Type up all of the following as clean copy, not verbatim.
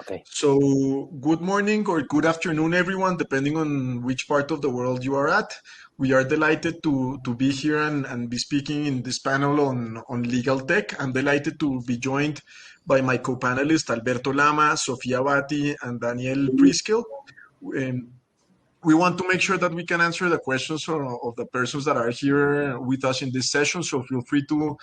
Okay. So good morning or good afternoon, everyone, depending on which part of the world you are at. We are delighted to be here and be speaking in this panel on legal tech. I'm delighted to be joined by my co-panelists, Alberto Lama, Sofia Bati, and Daniel Priskill. We want to make sure that we can answer the questions of the persons that are here with us in this session. So feel free to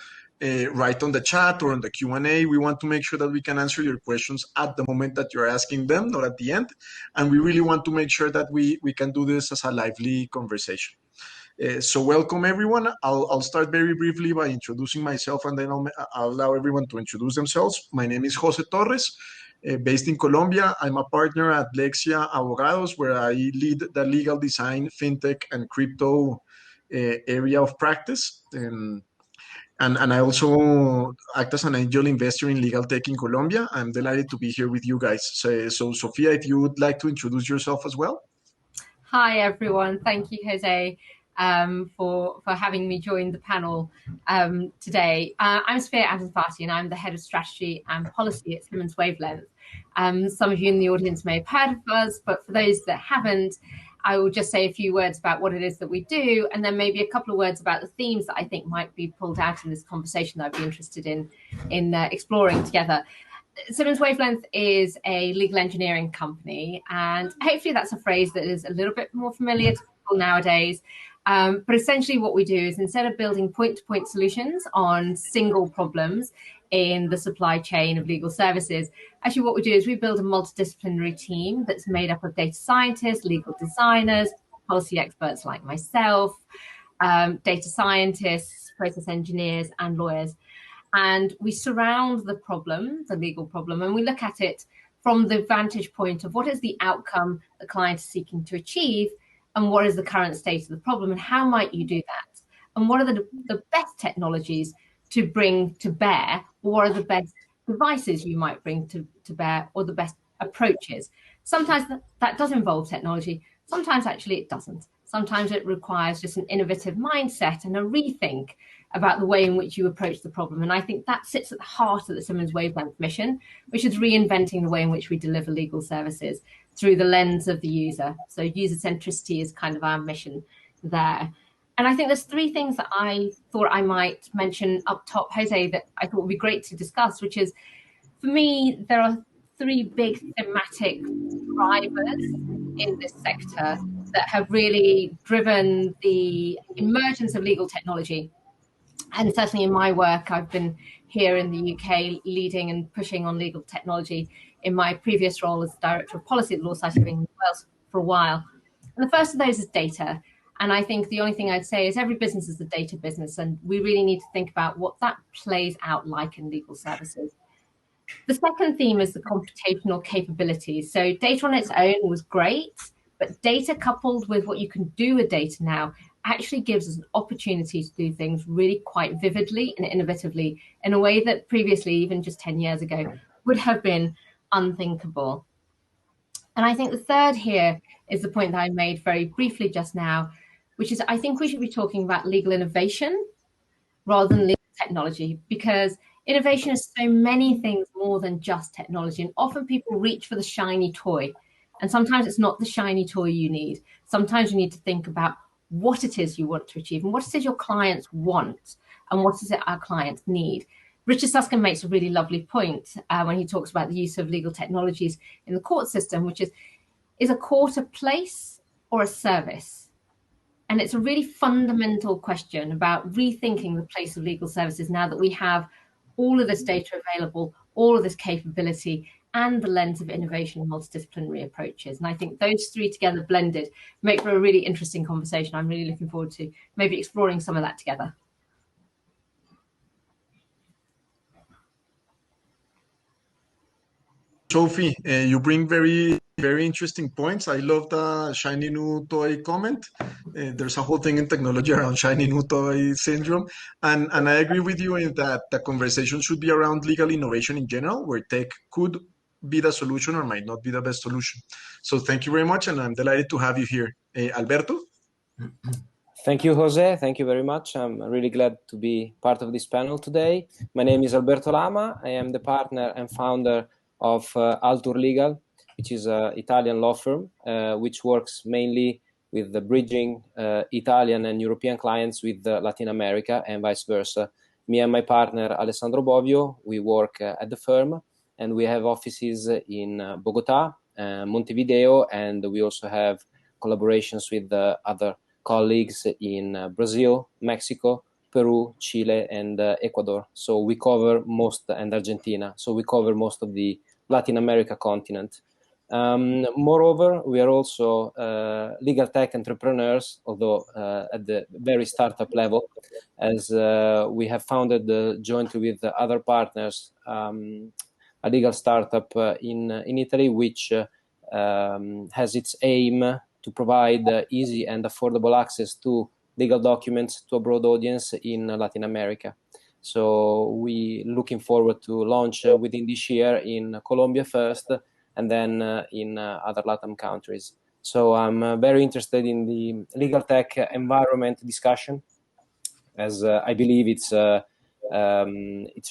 write on the chat or on the Q&A. We want to make sure that we can answer your questions at the moment that you're asking them, not at the end. And we really want to make sure that we can do this as a lively conversation. So welcome everyone. I'll start very briefly by introducing myself, and then I'll allow everyone to introduce themselves. My name is Jose Torres, based in Colombia. I'm a partner at Lexia Abogados, where I lead the legal design, fintech, and crypto area of practice. And I also act as an angel investor in legal tech in Colombia. I'm delighted to be here with you guys. So Sofia, if you would like to introduce yourself as well. Hi, everyone. Thank you, Jose, for having me join the panel today. I'm Sofia Atamfati, and I'm the head of strategy and policy at Simmons Wavelength. Some of you in the audience may have heard of us, but for those that haven't, I will just say a few words about what it is that we do, and then maybe a couple of words about the themes that I think might be pulled out in this conversation that I'd be interested in exploring together. Simmons Wavelength is a legal engineering company, and hopefully that's a phrase that is a little bit more familiar to people nowadays. But essentially what we do is, instead of building point-to-point solutions on single problems in the supply chain of legal services, actually what we do is we build a multidisciplinary team that's made up of data scientists, legal designers, policy experts like myself, data scientists, process engineers, and lawyers. And we surround the problem, the legal problem, and we look at it from the vantage point of what is the outcome the client is seeking to achieve, and what is the current state of the problem, and how might you do that? And what are the best technologies to bring to bear, or what are the best devices you might bring to bear, or the best approaches? Sometimes that does involve technology, sometimes actually it doesn't. Sometimes it requires just an innovative mindset and a rethink about the way in which you approach the problem. And I think that sits at the heart of the Simmons Wavelength mission, which is reinventing the way in which we deliver legal services through the lens of the user. So user centricity is kind of our mission there. And I think there's three things that I thought I might mention up top, Jose, that I thought would be great to discuss, which is, for me, there are three big thematic drivers in this sector that have really driven the emergence of legal technology. And certainly in my work, I've been here in the UK leading and pushing on legal technology in my previous role as Director of Policy at the Law Society of England Wales for a while. And the first of those is data. And I think the only thing I'd say is every business is a data business, and we really need to think about what that plays out like in legal services. The second theme is the computational capabilities. So data on its own was great, but data coupled with what you can do with data now actually gives us an opportunity to do things really quite vividly and innovatively in a way that previously, even just 10 years ago, would have been unthinkable. And I think the third here is the point that I made very briefly just now, which is I think we should be talking about legal innovation rather than legal technology, because innovation is so many things more than just technology. And often people reach for the shiny toy. And sometimes it's not the shiny toy you need. Sometimes you need to think about what it is you want to achieve and what it is your clients want and what is it our clients need. Richard Susskind makes a really lovely point when he talks about the use of legal technologies in the court system, which is a court a place or a service? And it's a really fundamental question about rethinking the place of legal services now that we have all of this data available, all of this capability, and the lens of innovation and multidisciplinary approaches. And I think those three together blended make for a really interesting conversation. I'm really looking forward to maybe exploring some of that together. Sophie, you bring very interesting points. I love the shiny new toy comment. There's a whole thing in technology around shiny new toy syndrome. And I agree with you in that the conversation should be around legal innovation in general, where tech could be the solution or might not be the best solution. So thank you very much, and I'm delighted to have you here. Alberto? Thank you, Jose. Thank you very much. I'm really glad to be part of this panel today. My name is Alberto Lama. I am the partner and founder of Altur Legal, which is an Italian law firm, which works mainly with the bridging Italian and European clients with Latin America and vice versa. Me and my partner, Alessandro Bovio, we work at the firm, and we have offices in Bogota, Montevideo, and we also have collaborations with other colleagues in Brazil, Mexico, Peru, Chile, and Ecuador. So we cover most, and Argentina. So we cover most of the Latin America continent. Moreover, we are also legal tech entrepreneurs, although at the very startup level, as we have founded jointly with other partners a legal startup in Italy, which has its aim to provide easy and affordable access to legal documents to a broad audience in Latin America. So we looking forward to launch within this year in Colombia first, and then in other Latin countries. So I'm very interested in the legal tech environment discussion, as I believe it's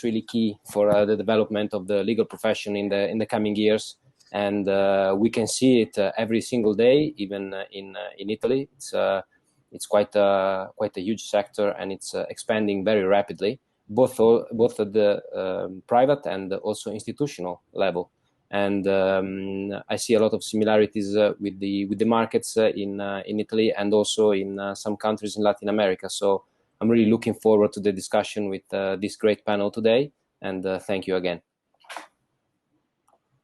really key for the development of the legal profession in the coming years. And we can see it every single day, even in Italy. It's quite a huge sector, and it's expanding very rapidly, both at the private and also institutional level. And I see a lot of similarities with the markets in Italy, and also in some countries in Latin America. So I'm really looking forward to the discussion with this great panel today. And thank you again.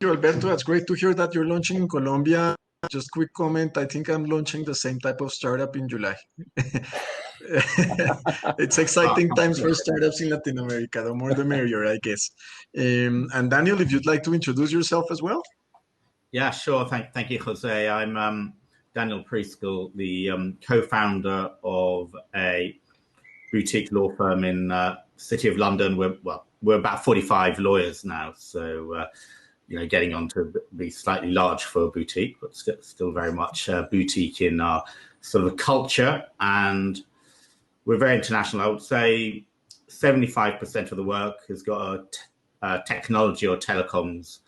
Thank you, Alberto. That's great to hear that you're launching in Colombia. Just quick comment. I think I'm launching the same type of startup in July. It's exciting times for startups in Latin America. The more the merrier, I guess. And Daniel, if you'd like to introduce yourself as well. Yeah, sure. Thank you, Jose. I'm Daniel Prieskel, the co-founder of a boutique law firm in the City of London. We're about 45 lawyers now, so getting on to be slightly large for a boutique, but still very much boutique in our sort of culture, and we're very international. I would say 75% of the work has got a technology or telecoms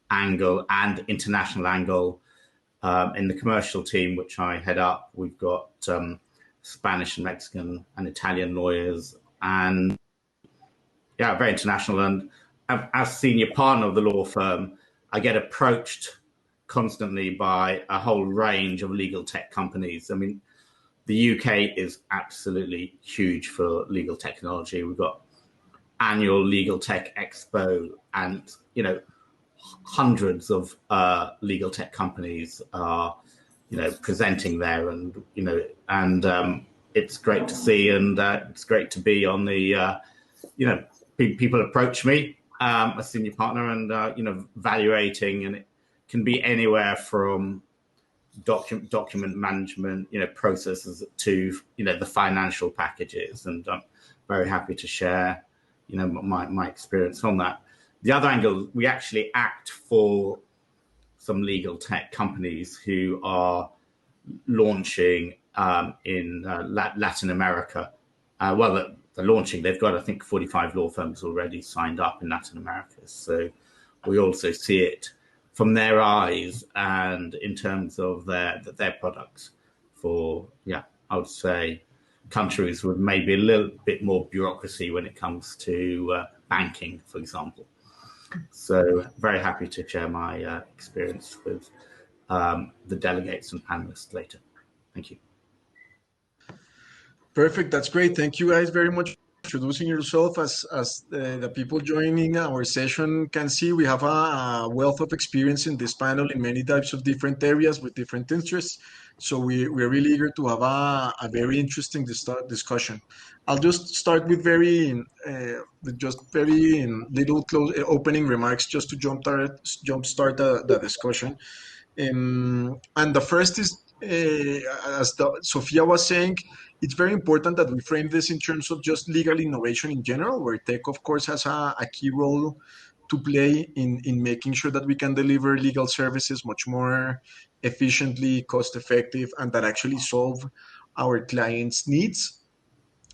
angle and international angle. In the commercial team, which I head up, we've got Spanish and Mexican and Italian lawyers, and very international. And as senior partner of the law firm, I get approached constantly by a whole range of legal tech companies. I mean, the UK is absolutely huge for legal technology. We've got annual Legal Tech Expo, and hundreds of legal tech companies are presenting there, and it's great to see, and it's great to be on the people approach me, a senior partner, and evaluating, and it can be anywhere from document management, processes to the financial packages, and I'm very happy to share my experience on that. The other angle, we actually act for some legal tech companies who are launching in Latin America. They're launching. They've got, I think, 45 law firms already signed up in Latin America. So we also see it from their eyes, and in terms of their products for, I would say, countries with maybe a little bit more bureaucracy when it comes to banking, for example. So very happy to share my experience with the delegates and panelists later. Thank you. Perfect. That's great. Thank you guys very much for introducing yourself. As the people joining our session can see, we have a wealth of experience in this panel in many types of different areas with different interests. So we're really eager to have a very interesting discussion. I'll just start with very little opening remarks just to jumpstart the discussion. And the first is, as Sophia was saying, it's very important that we frame this in terms of just legal innovation in general, where tech, of course, has a key role to play in making sure that we can deliver legal services much more efficiently, cost effective, and that actually solve our clients' needs.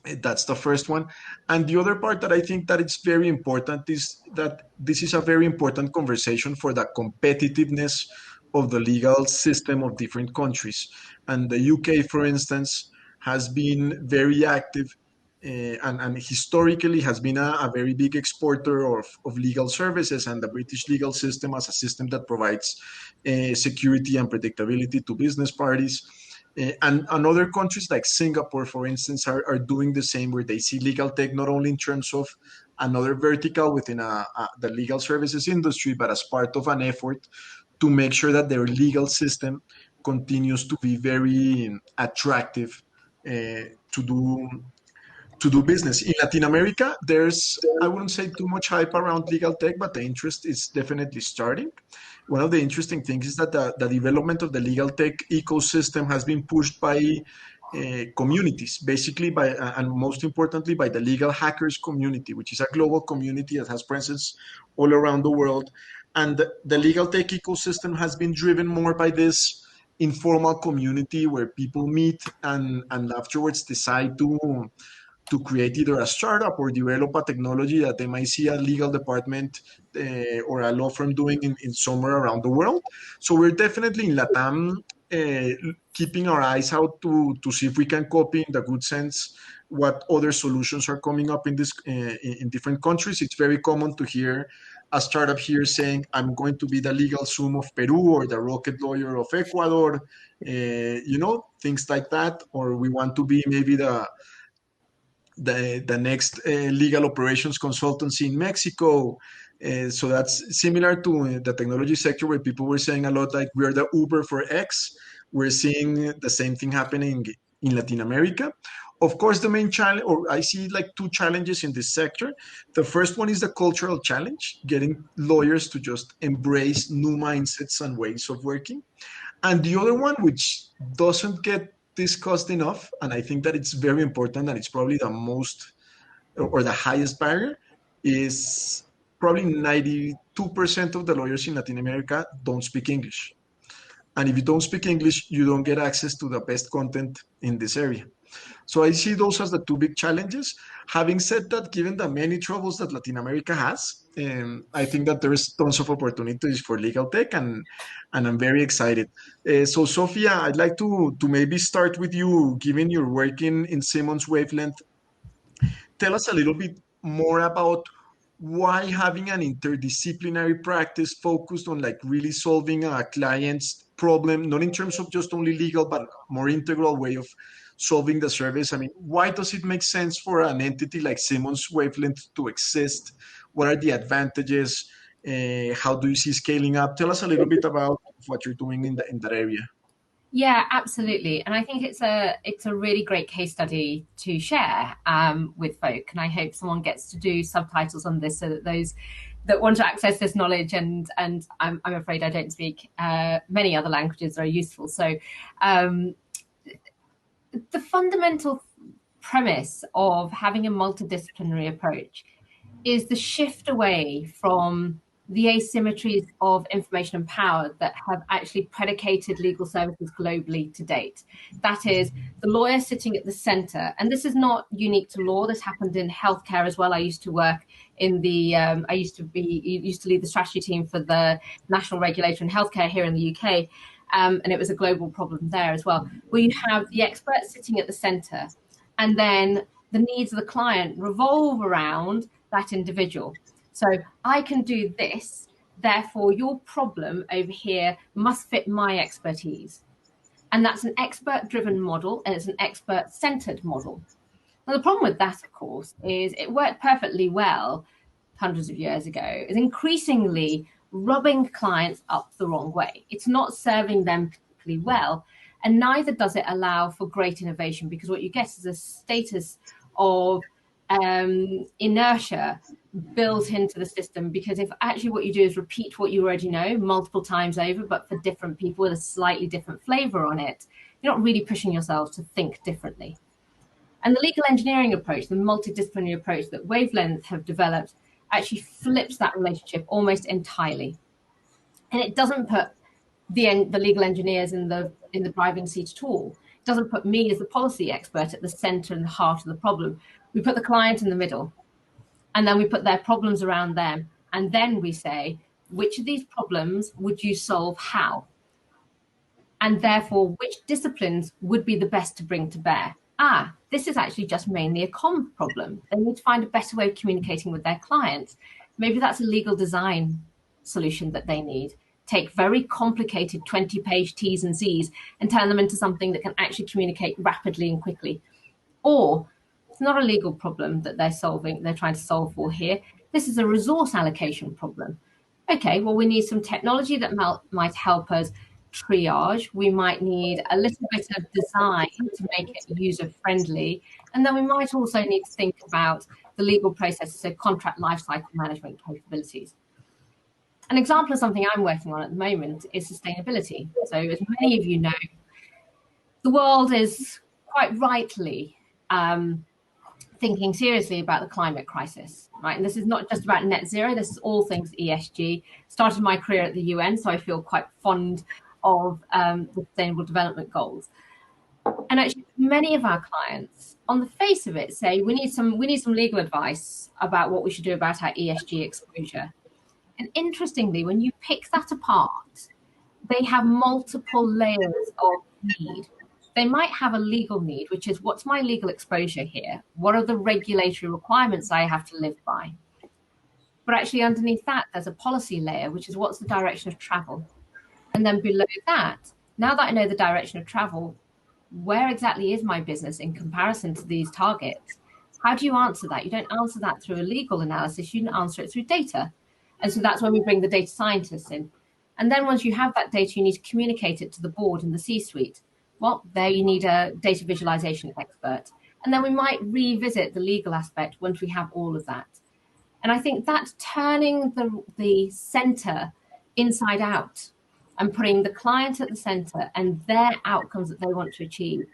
That's the first one. And the other part that I think that it's very important is that this is a very important conversation for the competitiveness of the legal system of different countries. And the UK, for instance, has been very active and historically has been a very big exporter of legal services, and the British legal system as a system that provides security and predictability to business parties. And other countries like Singapore, for instance, are doing the same, where they see legal tech not only in terms of another vertical within the legal services industry, but as part of an effort to make sure that their legal system continues to be very attractive to do business. In Latin America, there's, I wouldn't say too much hype around legal tech, but the interest is definitely starting. One of the interesting things is that the development of the legal tech ecosystem has been pushed by communities, basically by, and most importantly, by the legal hackers community, which is a global community that has presence all around the world. And the legal tech ecosystem has been driven more by this informal community where people meet and afterwards decide to create either a startup or develop a technology that they might see a legal department or a law firm doing in somewhere around the world. So we're definitely in LATAM keeping our eyes out to see if we can copy in the good sense what other solutions are coming up in this in different countries. It's very common to hear a startup here saying, I'm going to be the legal Zoom of Peru or the rocket lawyer of Ecuador, things like that. Or we want to be maybe the next legal operations consultancy in Mexico. So that's similar to the technology sector, where people were saying a lot like, we're the Uber for X. We're seeing the same thing happening in Latin America. Of course, the main challenge, or I see like two challenges in this sector. The first one is the cultural challenge, getting lawyers to just embrace new mindsets and ways of working. And the other one, which doesn't get discussed enough, and I think that it's very important, and it's probably the most or the highest barrier, is probably 92% of the lawyers in Latin America don't speak English. And if you don't speak English, you don't get access to the best content in this area. So I see those as the two big challenges. Having said that, given the many troubles that Latin America has, I think that there's tons of opportunities for legal tech, and I'm very excited. So Sofia, I'd like to maybe start with you, given your work in Simmons Wavelength. Tell us a little bit more about why having an interdisciplinary practice focused on like really solving a client's problem, not in terms of just only legal, but more integral way of solving the service. I mean, why does it make sense for an entity like Simmons Wavelength to exist? What are the advantages? How do you see scaling up? Tell us a little bit about what you're doing in that area. Yeah, absolutely. And I think it's a really great case study to share with folk. And I hope someone gets to do subtitles on this so that those that want to access this knowledge, and I'm afraid I don't speak many other languages, are useful. So the fundamental premise of having a multidisciplinary approach is the shift away from the asymmetries of information and power that have actually predicated legal services globally to date. That is, the lawyer sitting at the center, and this is not unique to law. This happened in healthcare as well. I used to work in the, I used to lead the strategy team for the National Regulator in Healthcare here in the UK, and it was a global problem there as well, where you have the expert sitting at the center, and then the needs of the client revolve around that individual. So I can do this, therefore your problem over here must fit my expertise. And that's an expert-driven model, and it's an expert-centered model. Now, the problem with that, of course, is it worked perfectly well hundreds of years ago. It's increasingly rubbing clients up the wrong way. It's not serving them particularly well, and neither does it allow for great innovation, because what you get is a status of inertia built into the system, because if actually what you do is repeat what you already know multiple times over, but for different people with a slightly different flavor on it, you're not really pushing yourself to think differently. And the legal engineering approach, the multidisciplinary approach that Wavelength have developed, actually flips that relationship almost entirely. And it doesn't put the legal engineers in the driving seat at all. It doesn't put me as the policy expert at the center and the heart of the problem. We put the client in the middle, and then we put their problems around them. And then we say, which of these problems would you solve how? And therefore, which disciplines would be the best to bring to bear? This is actually just mainly a comm problem. They need to find a better way of communicating with their clients. Maybe that's a legal design solution that they need. Take very complicated 20-page T's and C's and turn them into something that can actually communicate rapidly and quickly. Or it's not a legal problem that they're trying to solve for here. This is a resource allocation problem. Okay, well, we need some technology that might help us triage. We might need a little bit of design to make it user-friendly. And then we might also need to think about the legal processes, so contract lifecycle management capabilities. An example of something I'm working on at the moment is sustainability. So as many of you know, the world is quite rightly thinking seriously about the climate crisis, right? And this is not just about net zero, this is all things ESG. Started my career at the UN, so I feel quite fond of the Sustainable Development Goals. And actually, many of our clients, on the face of it, say we need some legal advice about what we should do about our ESG exposure. And interestingly, when you pick that apart, they have multiple layers of need. They might have a legal need, which is, what's my legal exposure here? What are the regulatory requirements I have to live by? But actually underneath that, there's a policy layer, which is, what's the direction of travel? And then below that, now that I know the direction of travel, where exactly is my business in comparison to these targets? How do you answer that? You don't answer that through a legal analysis, you answer it through data. And so that's when we bring the data scientists in. And then once you have that data, you need to communicate it to the board and the C-suite. Well, there you need a data visualization expert. And then we might revisit the legal aspect once we have all of that. And I think that turning the center inside out and putting the client at the center and their outcomes that they want to achieve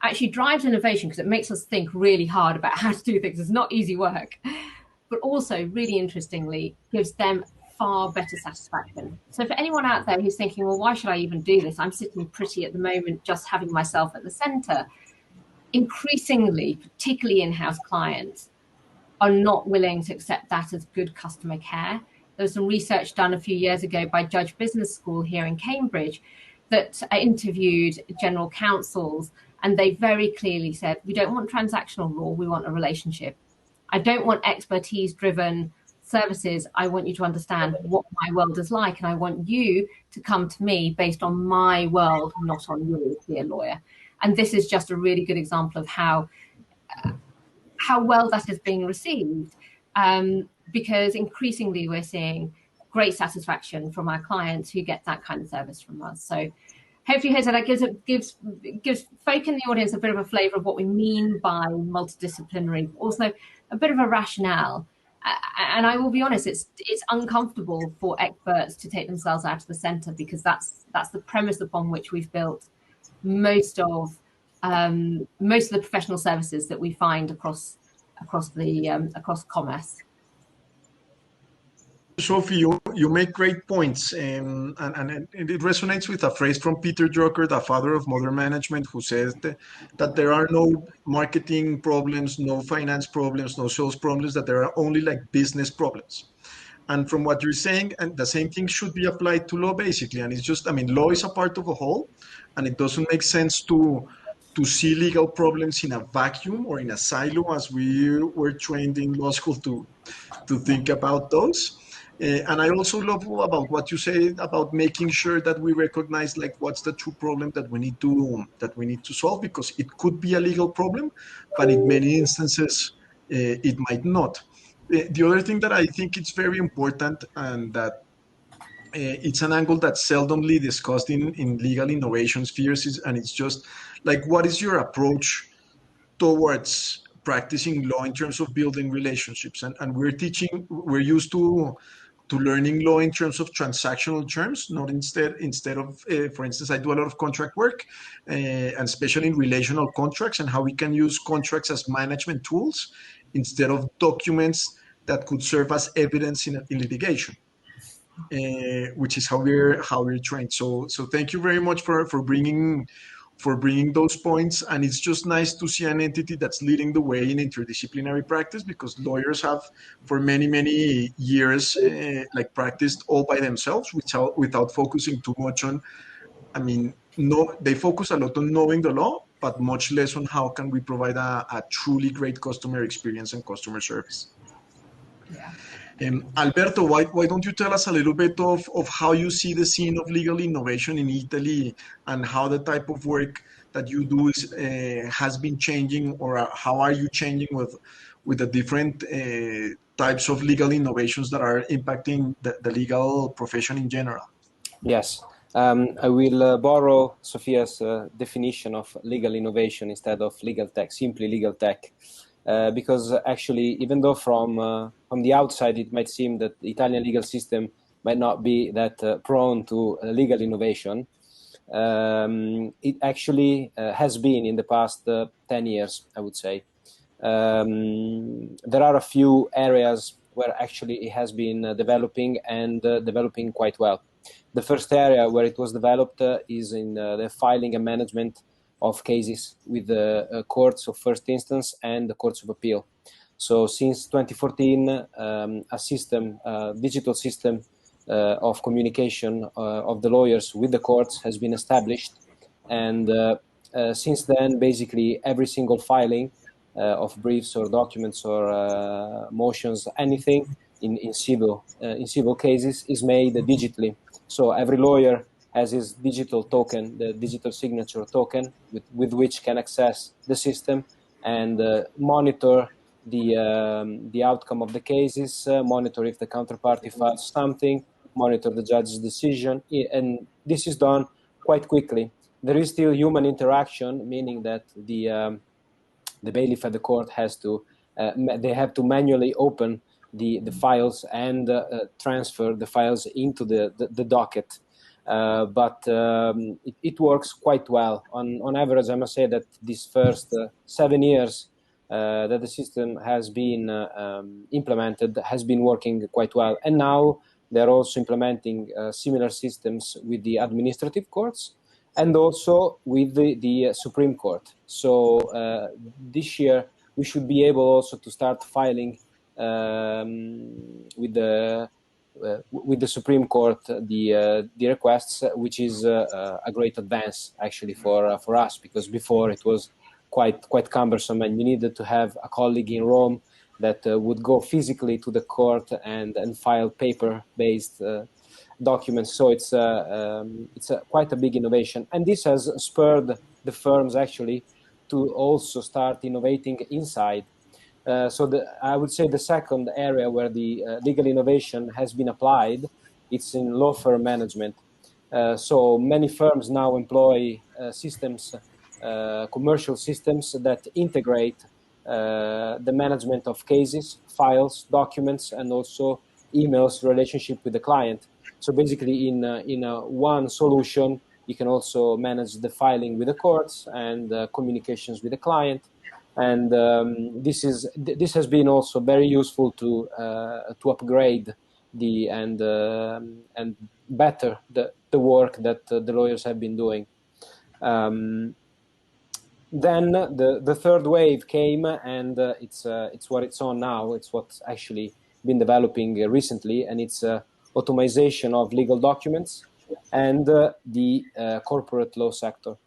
actually drives innovation, because it makes us think really hard about how to do things. It's not easy work, but also really interestingly gives them far better satisfaction. So for anyone out there who's thinking, well, why should I even do this? I'm sitting pretty at the moment, just having myself at the center. Increasingly, particularly in-house clients, are not willing to accept that as good customer care. There was some research done a few years ago by Judge Business School here in Cambridge that interviewed general counsels, and they very clearly said, we don't want transactional law, we want a relationship. I don't want expertise-driven services. I want you to understand what my world is like, and I want you to come to me based on my world, not on yours, dear lawyer. And this is just a really good example of how well that is being received, because increasingly we're seeing great satisfaction from our clients who get that kind of service from us. So hopefully, Jose, that gives folk in the audience a bit of a flavour of what we mean by multidisciplinary, also a bit of a rationale. And I will be honest, it's uncomfortable for experts to take themselves out of the centre, because that's the premise upon which we've built most of the professional services that we find across commerce. Sophie, you make great points, and it resonates with a phrase from Peter Drucker, the father of modern management, who says that there are no marketing problems, no finance problems, no sales problems, that there are only like business problems. And from what you're saying, and the same thing should be applied to law, basically. And it's just, I mean, law is a part of a whole, and it doesn't make sense to see legal problems in a vacuum or in a silo, as we were trained in law school to think about those. And I also love about what you say about making sure that we recognize like what's the true problem that we need to solve, because it could be a legal problem, but in many instances it might not. The other thing that I think it's very important, and that it's an angle that's seldomly discussed in legal innovation spheres, and it's just like, what is your approach towards practicing law in terms of building relationships? And we're used to learning law in terms of transactional terms, not instead of, for instance, I do a lot of contract work, and especially in relational contracts, and how we can use contracts as management tools instead of documents that could serve as evidence in litigation, which is how we're trained. So thank you very much for bringing for bringing those points. And it's just nice to see an entity that's leading the way in interdisciplinary practice, because lawyers have for many, many years like practiced all by themselves without focusing too much on, they focus a lot on knowing the law, but much less on how can we provide a truly great customer experience and customer service. Yeah. Alberto, why don't you tell us a little bit of how you see the scene of legal innovation in Italy, and how the type of work that you do has been changing, or how are you changing with the different types of legal innovations that are impacting the legal profession in general? Yes. I will borrow Sophia's definition of legal innovation instead of legal tech, simply legal tech. Because actually, even though from the outside it might seem that the Italian legal system might not be that prone to legal innovation, it actually has been in the past 10 years, I would say. There are a few areas where actually it has been developing and developing quite well. The first area where it was developed is in the filing and management of cases with the courts of first instance and the courts of appeal. So since 2014, a digital system of communication of the lawyers with the courts has been established. And since then, basically every single filing of briefs or documents or motions, anything in civil cases is made digitally. So every lawyer has his digital token, the digital signature token, with which can access the system and monitor the outcome of the cases, monitor if the counterparty files something, monitor the judge's decision, and this is done quite quickly. There is still human interaction, meaning that the bailiff at the court has to they have to manually open the files and transfer the files into the docket. But it works quite well. On average, I must say that these first 7 years that the system has been implemented has been working quite well. And now they're also implementing similar systems with the administrative courts and also with the Supreme Court. So this year, we should be able also to start filing with the Supreme Court the requests, which is a great advance actually for us, because before it was quite cumbersome and you needed to have a colleague in Rome that would go physically to the court and file paper-based documents. So it's quite a big innovation, and this has spurred the firms actually to also start innovating inside. So I would say the second area where the legal innovation has been applied, it's in law firm management. So many firms now employ systems, commercial systems that integrate the management of cases, files, documents, and also emails relationship with the client. So basically in one solution, you can also manage the filing with the courts and communications with the client. And this has been also very useful to upgrade and better the work that the lawyers have been doing. Then the third wave came, and it's what it's on now. It's what's actually been developing recently, and it's automation of legal documents and the corporate law sector.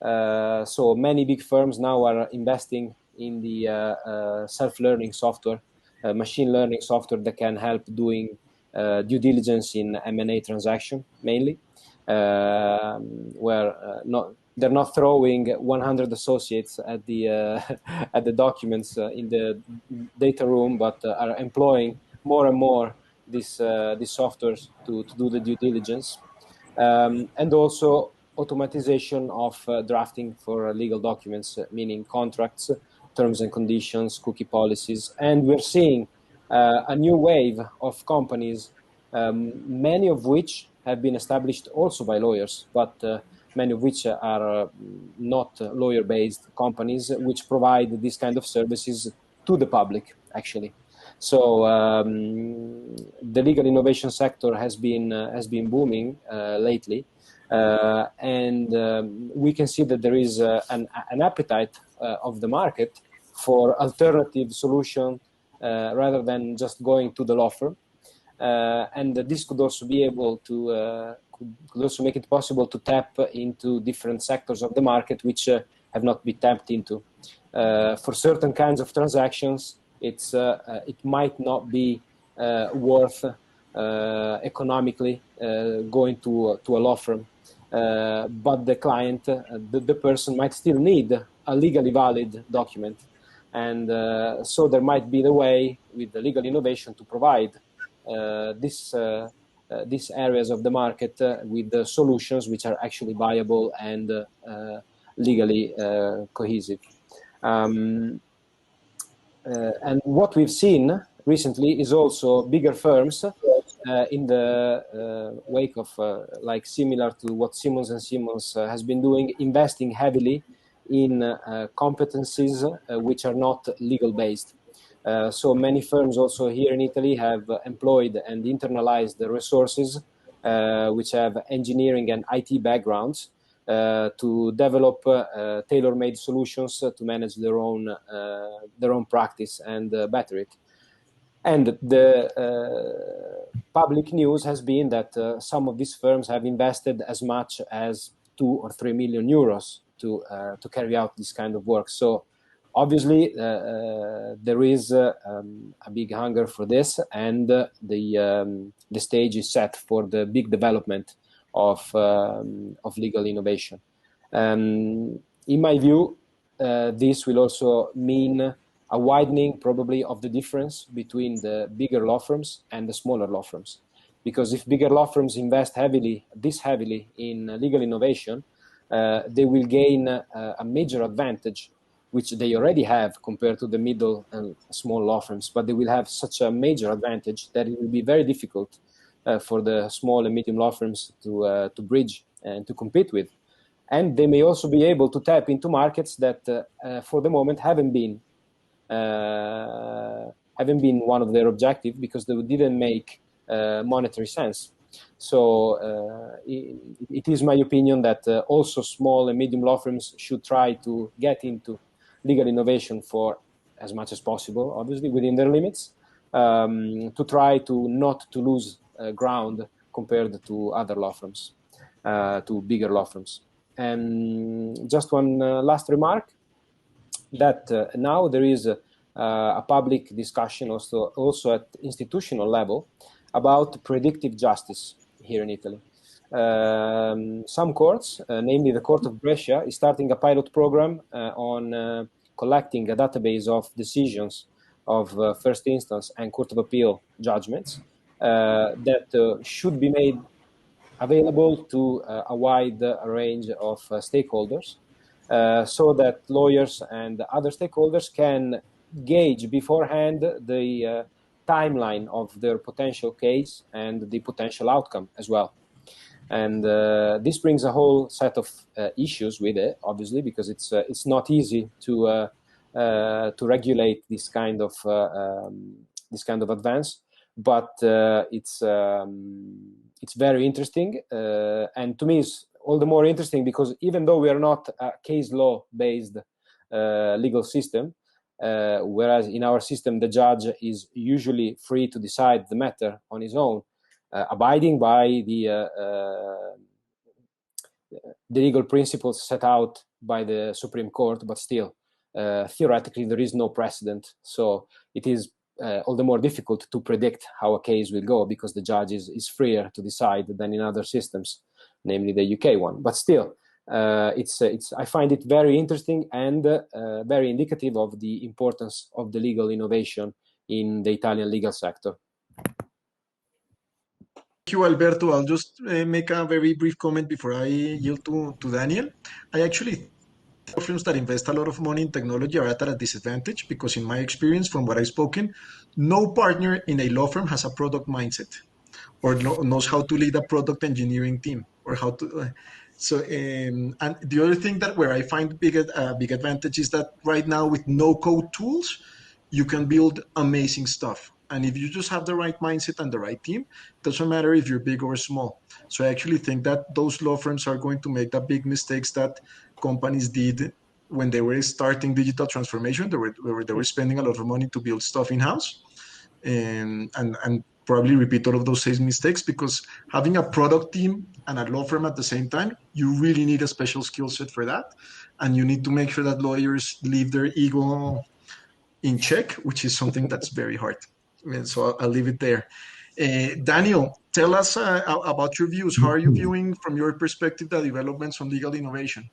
So many big firms now are investing in the self-learning software, machine learning software that can help doing due diligence in M&A transaction mainly, where they're not throwing 100 associates at the documents in the data room, but are employing more and more these softwares to do the due diligence, and also automatization of drafting for legal documents, meaning contracts, terms and conditions, cookie policies. And we're seeing a new wave of companies, many of which have been established also by lawyers, but many of which are not lawyer-based companies, which provide this kind of services to the public, actually. So the legal innovation sector has been booming lately. and we can see that there is an appetite of the market for alternative solution rather than just going to the law firm. And this could also be able to could also make it possible to tap into different sectors of the market which have not been tapped into. For certain kinds of transactions, it might not be worth economically going to a law firm, but the client, the person might still need a legally valid document, and so there might be the way with the legal innovation to provide these areas of the market with the solutions which are actually viable and legally cohesive. And what we've seen recently is also bigger firms in the wake of, like similar to what Simmons & Simmons has been doing, investing heavily in competencies which are not legal based. So many firms also here in Italy have employed and internalized the resources which have engineering and IT backgrounds to develop tailor-made solutions to manage their own practice and better it. And the public news has been that some of these firms have invested as much as 2 or 3 million euros to carry out this kind of work. So obviously, there is a big hunger for this, and the stage is set for the big development of legal innovation. In my view, this will also mean a widening probably of the difference between the bigger law firms and the smaller law firms. Because if bigger law firms invest this heavily in legal innovation, they will gain a major advantage, which they already have compared to the middle and small law firms, but they will have such a major advantage that it will be very difficult for the small and medium law firms to bridge and to compete with. And they may also be able to tap into markets that for the moment haven't been one of their objectives because they didn't make monetary sense. So it is my opinion that also small and medium law firms should try to get into legal innovation for as much as possible, obviously within their limits, to try to not to lose ground compared to other law firms, to bigger law firms. And just one last remark, that now there is a public discussion also at institutional level about predictive justice here in Italy. Some courts, namely the Court of Brescia, is starting a pilot program on collecting a database of decisions of first instance and Court of Appeal judgments that should be made available to a wide range of stakeholders, so that lawyers and other stakeholders can gauge beforehand the timeline of their potential case and the potential outcome as well. And this brings a whole set of issues with it, obviously, because it's not easy to regulate this kind of advance, but it's very interesting, and to me it's all the more interesting because even though we are not a case law based legal system, whereas in our system the judge is usually free to decide the matter on his own, abiding by the legal principles set out by the Supreme Court, but still theoretically there is no precedent, so it is all the more difficult to predict how a case will go because the judge is freer to decide than in other systems, namely the UK one. But still, I find it very interesting and very indicative of the importance of the legal innovation in the Italian legal sector. Thank you, Alberto. I'll just make a very brief comment before I yield to Daniel. I actually firms that invest a lot of money in technology are at a disadvantage because in my experience, from what I've spoken, no partner in a law firm has a product mindset or knows how to lead a product engineering team or how to... and the other thing that where I find big advantage is that right now with no code tools, you can build amazing stuff. And if you just have the right mindset and the right team, it doesn't matter if you're big or small. So I actually think that those law firms are going to make the big mistakes that companies did when they were starting digital transformation. They were spending a lot of money to build stuff in-house, and probably repeat all of those same mistakes, because having a product team and a law firm at the same time, you really need a special skill set for that. And you need to make sure that lawyers leave their ego in check, which is something that's very hard. And so I'll leave it there. Daniel, tell us about your views. How are you viewing, from your perspective, the developments on legal innovation?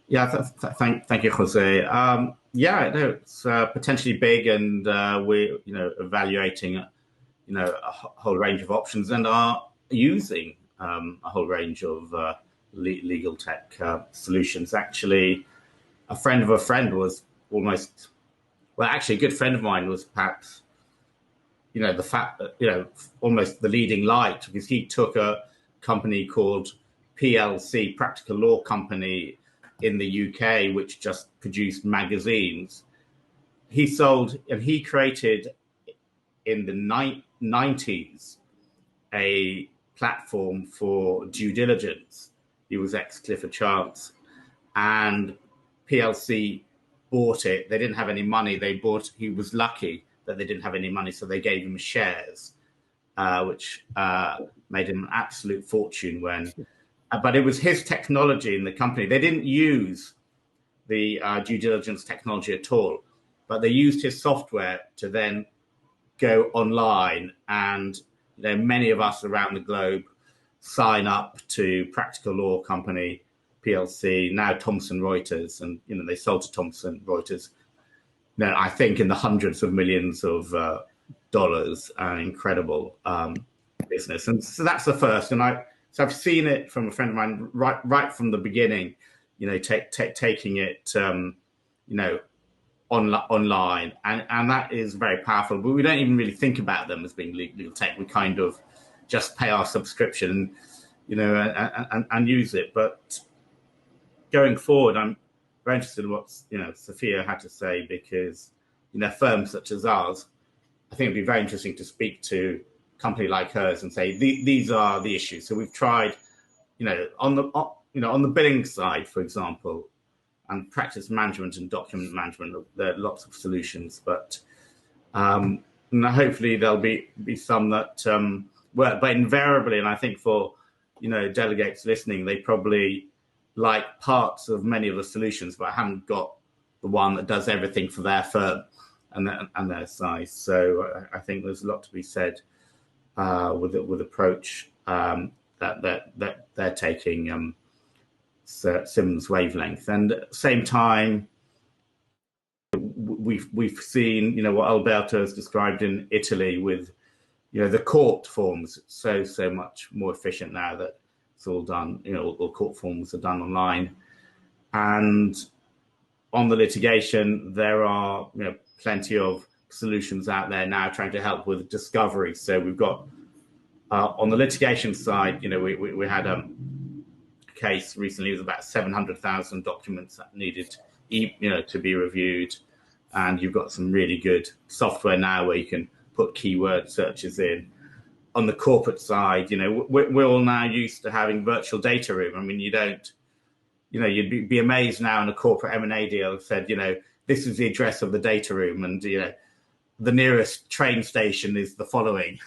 Yeah, thank you, Jose. Yeah, no, it's potentially big, and we're evaluating a whole range of options, and are using a whole range of legal tech solutions. Actually, a friend of a friend was almost, well, actually, a good friend of mine was perhaps, the fact that, almost the leading light, because he took a company called PLC, Practical Law Company, in the UK, which just produced magazines. He sold, and he created in the 90s a platform for due diligence. He was ex-Clifford Chance, and PLC bought it. They didn't have any money. He was lucky that they didn't have any money, so they gave him shares, which made him an absolute fortune when. But it was his technology in the company. They didn't use the due diligence technology at all, but they used his software to then go online, and many of us around the globe sign up to Practical Law Company, PLC, now Thomson Reuters, and they sold to Thomson Reuters. I think in the hundreds of millions of dollars, an incredible business. And so that's the first. And So I've seen it from a friend of mine right from the beginning, taking it, online, and that is very powerful. But we don't even really think about them as being legal tech. We kind of just pay our subscription, and use it. But going forward, I'm very interested in what Sophia had to say, because firms such as ours, I think it'd be very interesting to speak to company like hers and say these are the issues. So we've tried, on the billing side, for example, and practice management and document management, there are lots of solutions, but hopefully there'll be some that work. But invariably, and I think for delegates listening, they probably like parts of many of the solutions, but haven't got the one that does everything for their firm and their size. So I think there's a lot to be said with approach that they're taking, Simmons Wavelength. And at the same time, we've seen what Alberto has described in Italy with the court forms, so much more efficient now that it's all done, all court forms are done online. And on the litigation, there are plenty of solutions out there now trying to help with discovery. So we've got on the litigation side, we had a case recently with about 700,000 documents that needed to be reviewed, and you've got some really good software now where you can put keyword searches in. On the corporate side, we're all now used to having virtual data room. I mean, you'd be amazed now in a corporate M&A deal said, this is the address of the data room, and the nearest train station is the following,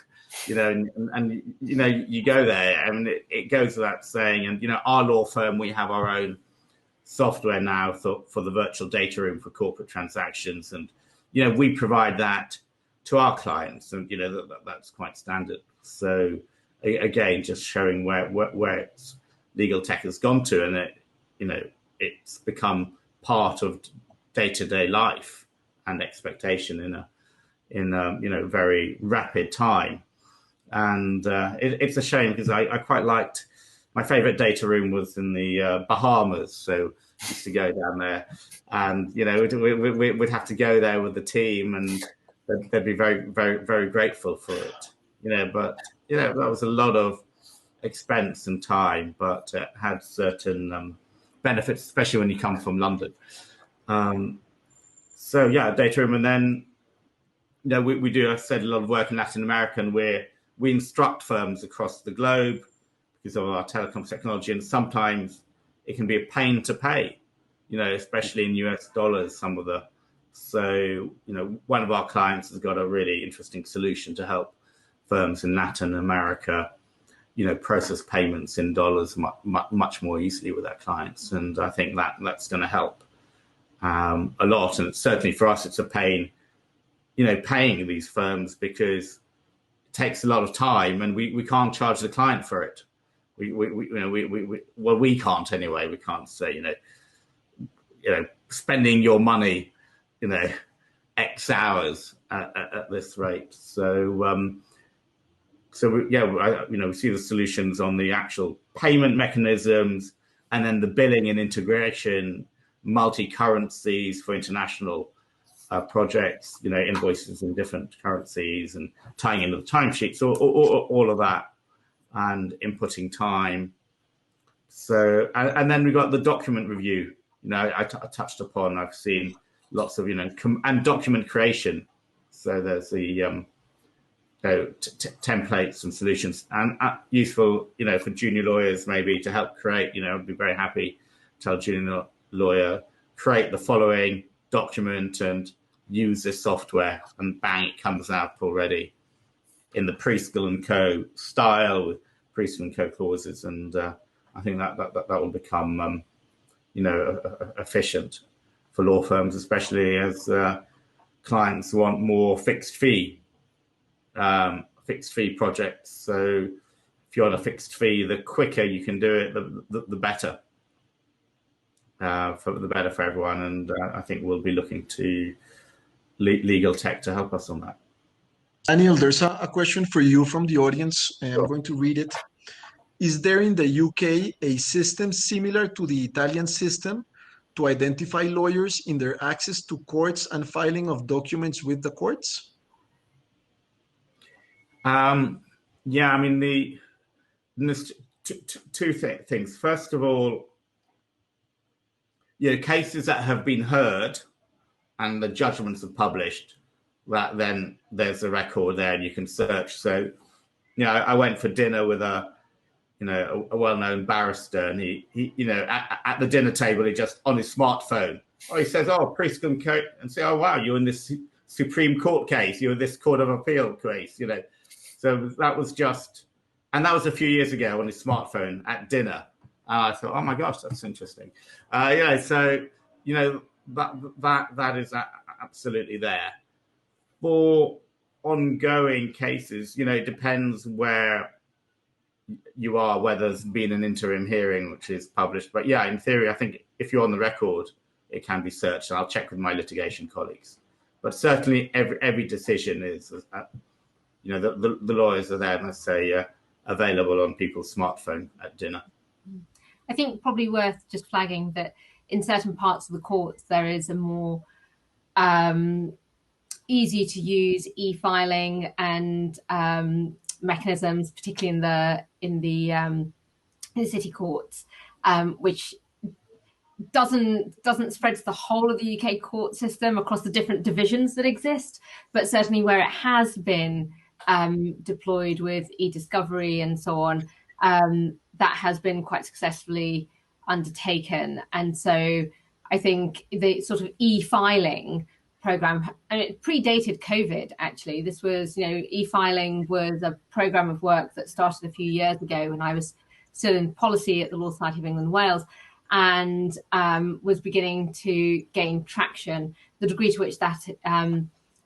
and you go there, and it goes without saying. And our law firm, we have our own software now for the virtual data room for corporate transactions, and we provide that to our clients, and that's quite standard. So again, just showing where legal tech has gone to, and it's become part of day-to-day life and expectation in a very rapid time. And it's a shame, because I quite liked, my favorite data room was in the Bahamas. So I used to go down there, and we'd have to go there with the team, and they'd be very, very, very grateful for it. But that was a lot of expense and time, but it had certain benefits, especially when you come from London. So yeah, data room. And then we do, I said, a lot of work in Latin America, and we instruct firms across the globe because of our telecom technology, and sometimes it can be a pain to pay, especially in US dollars, some of the. So, one of our clients has got a really interesting solution to help firms in Latin America, process payments in dollars much more easily with their clients. And I think that's going to help a lot. And certainly for us, it's a pain, paying these firms, because it takes a lot of time, and we can't charge the client for it. We can't anyway. We can't say, spending your money, X hours at this rate. So, we see the solutions on the actual payment mechanisms, and then the billing and integration, multi-currencies for international projects, invoices in different currencies, and tying into the timesheets, all of that, and inputting time. So, and then we got the document review. I touched upon. I've seen lots of and document creation. So there's the templates and solutions, and useful for junior lawyers maybe to help create. I'd be very happy to tell a junior lawyer, create the following document and use this software, and bang, it comes out already in the Priestgill and Co. style with Priestgill and Co. clauses, and I think that will become efficient for law firms, especially as clients want more fixed fee projects. So if you're on a fixed fee, the quicker you can do it, the better. The better for everyone, and I think we'll be looking to legal tech to help us on that. Daniel, there's a question for you from the audience, and I'm going to read it. Is there in the UK a system similar to the Italian system to identify lawyers in their access to courts and filing of documents with the courts? There's two things. First of all, cases that have been heard and the judgments are published, that then there's a record there and you can search. So, I went for dinner with a well-known barrister, and he at the dinner table, he just on his smartphone, he says, Priestgill and Co. and say, oh wow, you're in this Supreme Court case, you're in this Court of Appeal case, So that was and that was a few years ago on his smartphone at dinner. And I thought, oh my gosh, that's interesting. So that is absolutely there. For ongoing cases, it depends where you are, whether there's been an interim hearing which is published. But yeah, in theory, I think if you're on the record, it can be searched. And I'll check with my litigation colleagues. But certainly every decision is, the lawyers are there, let's say, available on people's smartphone at dinner. I think probably worth just flagging that in certain parts of the courts, there is a more easy to use e-filing and mechanisms, particularly in the city courts, which doesn't spread to the whole of the UK court system across the different divisions that exist, but certainly where it has been deployed with e-discovery and so on, that has been quite successfully undertaken. And so I think the sort of e-filing program, and it predated COVID, actually. This was, e-filing was a program of work that started a few years ago when I was still in policy at the Law Society of England and Wales, and was beginning to gain traction. The degree to which that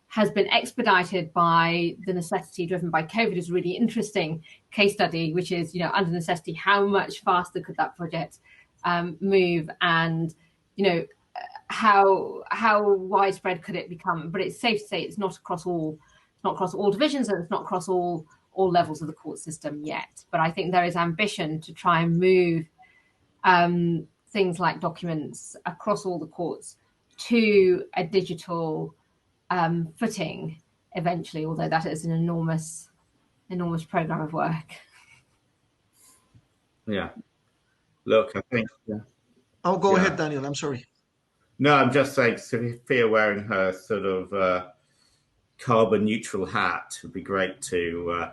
has been expedited by the necessity driven by COVID is a really interesting case study, which is, under necessity, how much faster could that project move, and, how widespread could it become? But it's safe to say it's not across all divisions, and it's not across all levels of the court system yet. But I think there is ambition to try and move things like documents across all the courts to a digital footing eventually, although that is an enormous program of work. Yeah. Look, I think. Yeah. Oh, go ahead, Daniel. I'm sorry. No, I'm just saying, Sophia wearing her sort of carbon neutral hat. It would be great to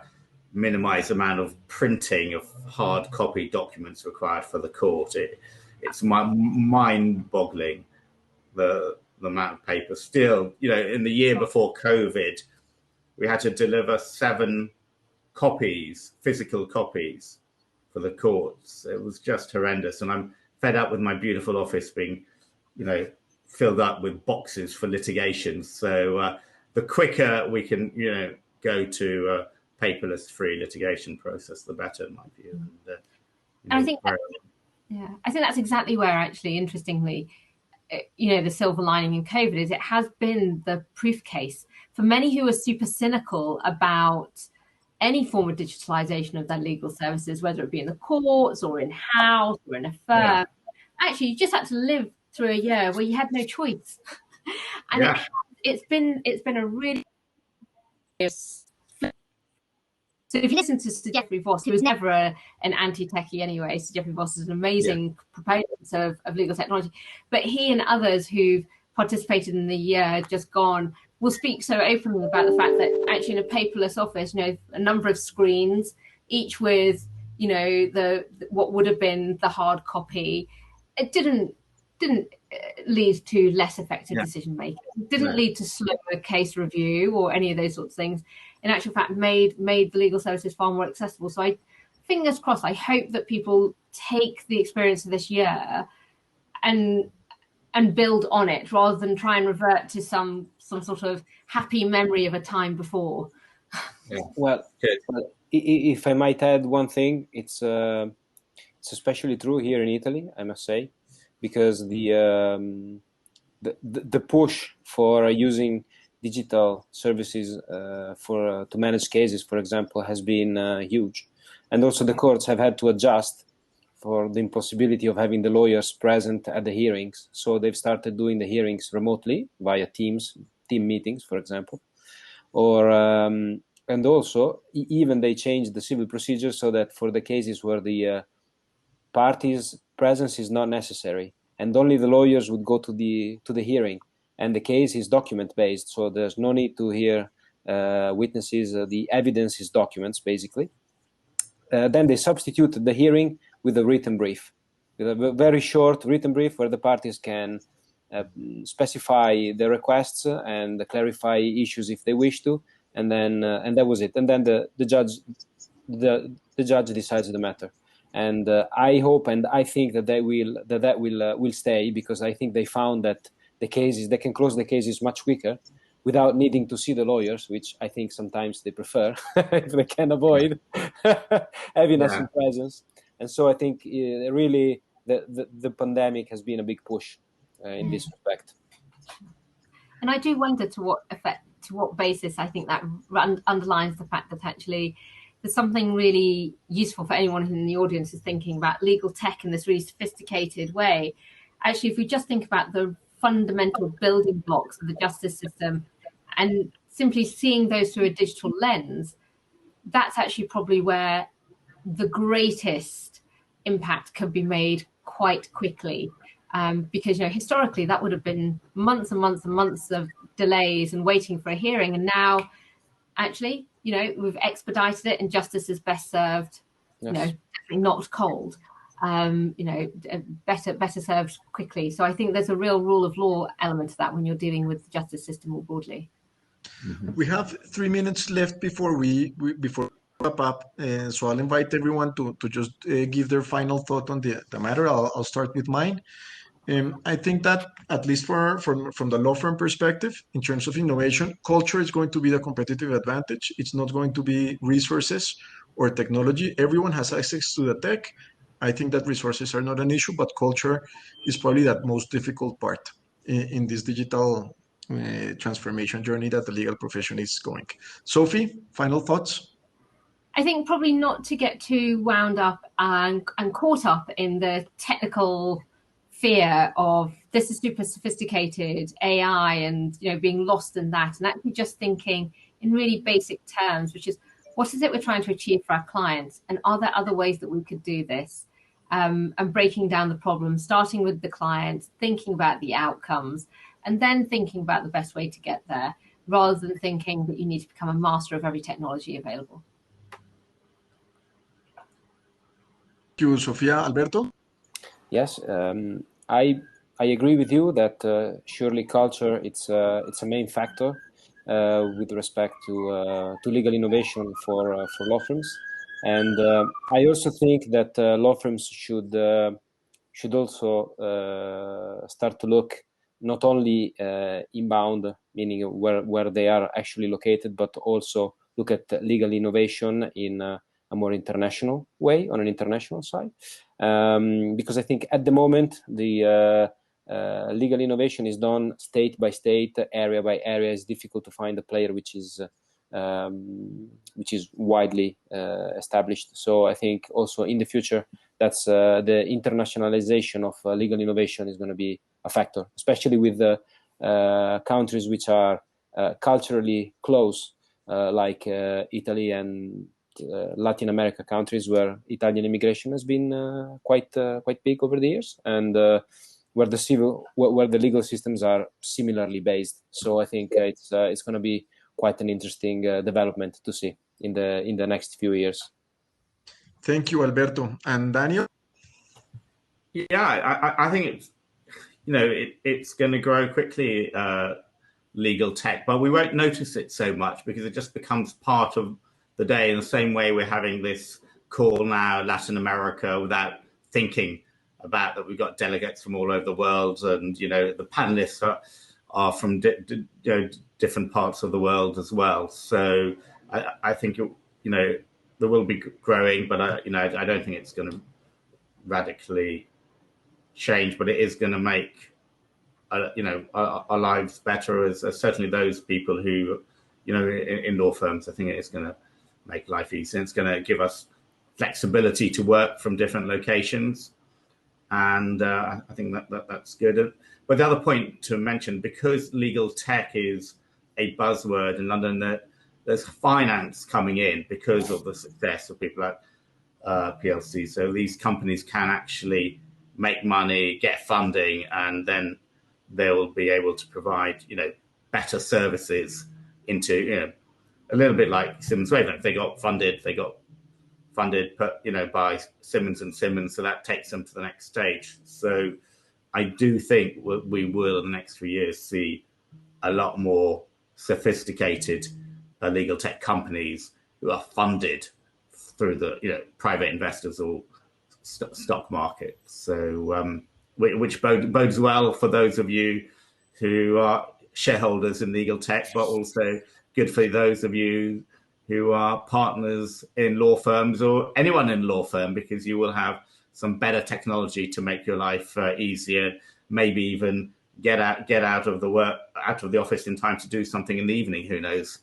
minimize the amount of printing of hard copy documents required for the court. It's mind-boggling the amount of paper. Still, in the year before COVID, we had to deliver 7 copies, physical copies, for the courts. It was just horrendous, and I'm fed up with my beautiful office being, filled up with boxes for litigation. So the quicker we can, go to a paperless, free litigation process, the better, in my view. And I think that's exactly where, actually, interestingly, the silver lining in COVID is it has been the proof case for many who are super cynical about any form of digitalization of their legal services, whether it be in the courts or in-house or in a firm. Yeah. Actually, you just had to live through a year where you had no choice. And it's been a really... So if you listen to Sir Geoffrey Voss, he was never an anti-techie anyway. Sir Geoffrey Voss is an amazing proponent of legal technology. But he and others who've participated in the year just gone will speak so openly about the fact that actually in a paperless office, a number of screens, each with, what would have been the hard copy, it didn't lead to less effective decision making. It didn't lead to slower case review or any of those sorts of things. In actual fact, made the legal services far more accessible. So fingers crossed, I hope that people take the experience of this year and build on it rather than try and revert to some sort of happy memory of a time before. Yeah. Well, if I might add one thing, it's especially true here in Italy, I must say, because the push for using digital services to manage cases, for example, has been huge, and also the courts have had to adjust for the impossibility of having the lawyers present at the hearings. So they've started doing the hearings remotely via team meetings, for example, or and also even they changed the civil procedure so that for the cases where the parties' presence is not necessary, and only the lawyers would go to the hearing, and the case is document-based, so there's no need to hear witnesses. The evidence is documents, basically. Then they substituted the hearing with a written brief, with a very short written brief where the parties can specify their requests and clarify issues if they wish to, and then and that was it. And then the judge decides the matter. And I hope and I think that that will stay, because I think they found that they can close the cases much quicker without needing to see the lawyers, which I think sometimes they prefer if they can avoid having us in presence. And so I think really the pandemic has been a big push in this respect. And I do wonder to what basis I think that underlines the fact that actually there's something really useful for anyone in the audience is thinking about legal tech in this really sophisticated way. Actually, if we just think about the fundamental building blocks of the justice system and simply seeing those through a digital lens, that's actually probably where the greatest impact could be made quite quickly. Because historically that would have been months and months and months of delays and waiting for a hearing, and now actually we've expedited it and justice is best served definitely not cold, better served quickly. So I think there's a real rule of law element to that when you're dealing with the justice system more broadly. We have 3 minutes left before we wrap up, so I'll invite everyone to just give their final thought on the matter. I'll start with mine. I think that at least from the law firm perspective, in terms of innovation, culture is going to be the competitive advantage. It's not going to be resources or technology. Everyone has access to the tech. I think that resources are not an issue, but culture is probably that most difficult part in this digital transformation journey that the legal profession is going. Sophie, final thoughts? I think probably not to get too wound up and caught up in the technical fear of this is super sophisticated AI and being lost in that, and actually just thinking in really basic terms, which is what is it we're trying to achieve for our clients, and are there other ways that we could do this, and breaking down the problem, starting with the client, thinking about the outcomes, and then thinking about the best way to get there. rather than thinking that you need to become a master of every technology available. Thank you, Sofia. Alberto? Yes, I agree with you that surely culture it's a main factor with respect to legal innovation for law firms, and I also think that law firms should also start to look not only inbound, meaning where they are actually located, but also look at legal innovation in a more international way, on an international side. Because I think at the moment the legal innovation is done state by state, area by area. It's difficult to find a player which is widely established. So I think also in the future, that's the internationalization of legal innovation is going to be a factor, especially with the countries which are culturally close, like Italy and Latin America countries, where Italian immigration has been quite big over the years, and where the legal systems are similarly based. So I think it's going to be quite an interesting development to see in the next few years. Thank you, Alberto. And Daniel? Yeah, I think it's it's going to grow quickly, legal tech, but we won't notice it so much because it just becomes part of the day, in the same way we're having this call now, Latin America, without thinking about that. We've got delegates from all over the world, and the panelists are from different parts of the world as well. So I think there will be growing, but I don't think it's going to radically change, but it is going to make our lives better as certainly those people who in law firms. I think it is going to make life easier. It's going to give us flexibility to work from different locations, and I think that's good. But the other point to mention, because legal tech is a buzzword in London, that there's finance coming in because of the success of people like PLC. So these companies can actually make money, get funding, and then they'll be able to provide better services into a little bit like Simmons Wavelength. They got funded by Simmons & Simmons, so that takes them to the next stage. So I do think we will in the next 3 years see a lot more sophisticated legal tech companies who are funded through the private investors or stock market. So which bodes well for those of you who are shareholders in legal tech, but also good for those of you who are partners in law firms or anyone in law firm, because you will have some better technology to make your life easier, maybe even get out of the office in time to do something in the evening, who knows.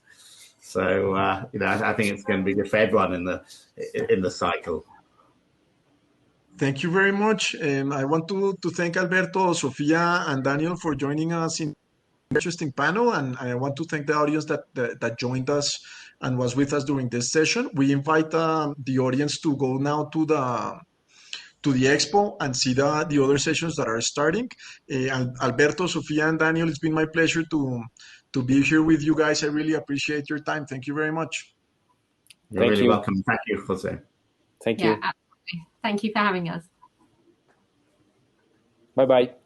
So I think it's going to be good for everyone in the cycle. Thank you very much. I want to thank Alberto, Sofia, and Daniel for joining us in interesting panel, and I want to thank the audience that joined us and was with us during this session. We invite the audience to go now to the expo and see the other sessions that are starting. Alberto, Sofia, and Daniel, it's been my pleasure to be here with you guys. I really appreciate your time. Thank you very much. You're really welcome. Thank you, Jose. Thank you. Absolutely. Thank you for having us. Bye-bye.